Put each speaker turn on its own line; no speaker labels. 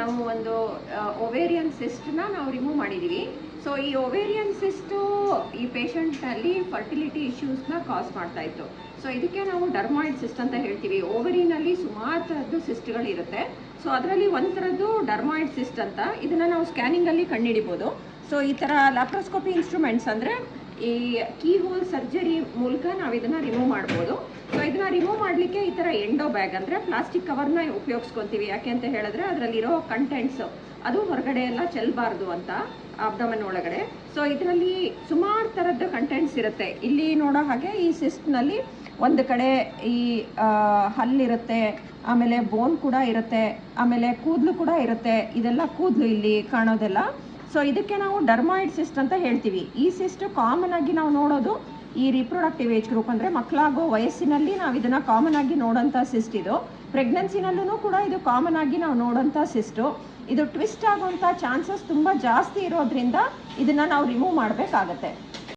ನಾವು ಒಂದು ಒವೇರಿಯನ್ ಸಿಸ್ಟ್ನ ನಾವು ರಿಮೂವ್ ಮಾಡಿದ್ದೀವಿ. ಸೊ ಈ ಒವೇರಿಯನ್ ಸಿಸ್ಟು ಈ ಪೇಷಂಟ್ನಲ್ಲಿ ಫರ್ಟಿಲಿಟಿ ಇಶ್ಯೂಸ್ನ ಕಾಸ್ ಮಾಡ್ತಾ ಇತ್ತು. ಸೊ ಇದಕ್ಕೆ ನಾವು ಡರ್ಮಾಯ್ಡ್ ಸಿಸ್ಟ್ ಅಂತ ಹೇಳ್ತೀವಿ. ಓವರಿನಲ್ಲಿ ಸುಮಾರು ಥರದ್ದು ಸಿಸ್ಟ್ಗಳಿರುತ್ತೆ. ಸೊ ಅದರಲ್ಲಿ ಒಂದು ಥರದ್ದು ಡರ್ಮಾಯ್ಡ್ ಸಿಸ್ಟ್ ಅಂತ, ಇದನ್ನು ನಾವು ಸ್ಕ್ಯಾನಿಂಗಲ್ಲಿ ಕಂಡುಹಿಡಿಬೋದು. ಸೊ ಈ ಥರ ಲ್ಯಾಪ್ರೋಸ್ಕೋಪಿ ಇನ್ಸ್ಟ್ರೂಮೆಂಟ್ಸ್ ಅಂದರೆ ಈ ಕೀ ಹೋಲ್ ಸರ್ಜರಿ ಮೂಲಕ ನಾವು ಇದನ್ನು ರಿಮೂವ್ ಮಾಡ್ಬೋದು. ಸೊ ಇದನ್ನು ರಿಮೂವ್ ಮಾಡಲಿಕ್ಕೆ ಈ ಥರ ಎಂಡೋ ಬ್ಯಾಗ್ ಅಂದರೆ ಪ್ಲಾಸ್ಟಿಕ್ ಕವರ್ನ ಉಪಯೋಗಿಸ್ಕೊತೀವಿ. ಯಾಕೆ ಅಂತ ಹೇಳಿದ್ರೆ ಅದರಲ್ಲಿರೋ ಕಂಟೆಂಟ್ಸು ಅದು ಹೊರಗಡೆ ಎಲ್ಲ ಚೆಲ್ಲಬಾರ್ದು ಅಂತ ಅಬ್ಡಮನ್ ಒಳಗಡೆ. ಸೊ ಇದರಲ್ಲಿ ಸುಮಾರು ಥರದ್ದು ಕಂಟೆಂಟ್ಸ್ ಇರುತ್ತೆ. ಇಲ್ಲಿ ನೋಡೋ ಹಾಗೆ ಈ ಸಿಸ್ಟ್ನಲ್ಲಿ ಒಂದು ಕಡೆ ಈ ಹಲ್ಲಿರುತ್ತೆ, ಆಮೇಲೆ ಬೋನ್ ಕೂಡ ಇರುತ್ತೆ, ಆಮೇಲೆ ಕೂದಲು ಕೂಡ ಇರುತ್ತೆ. ಇದೆಲ್ಲ ಕೂದಲು ಇಲ್ಲಿ ಕಾಣೋದೆಲ್ಲ. ಸೊ ಇದಕ್ಕೆ ನಾವು ಡರ್ಮಾಯ್ಡ್ ಸಿಸ್ಟ್ ಅಂತ ಹೇಳ್ತೀವಿ. ಈ ಸಿಸ್ಟ್ ಕಾಮನ್ ಆಗಿ ನಾವು ನೋಡೋದು ಈ ರಿಪ್ರೊಡಕ್ಟಿವ್ ಏಜ್ ಗ್ರೂಪ್ ಅಂದರೆ ಮಕ್ಕಳಾಗೋ ವಯಸ್ಸಿನಲ್ಲಿ ನಾವು ಇದನ್ನು ಕಾಮನ್ ಆಗಿ ನೋಡೋಂಥ ಸಿಸ್ಟ್. ಇದು ಪ್ರೆಗ್ನೆನ್ಸಿನಲ್ಲೂ ಕೂಡ ಇದು ಕಾಮನ್ ಆಗಿ ನಾವು ನೋಡೋಂಥ ಸಿಸ್ಟು. ಇದು ಟ್ವಿಸ್ಟ್ ಆಗೋಂಥ ಚಾನ್ಸಸ್ ತುಂಬ ಜಾಸ್ತಿ ಇರೋದ್ರಿಂದ ಇದನ್ನು ನಾವು ರಿಮೂವ್ ಮಾಡಬೇಕಾಗತ್ತೆ.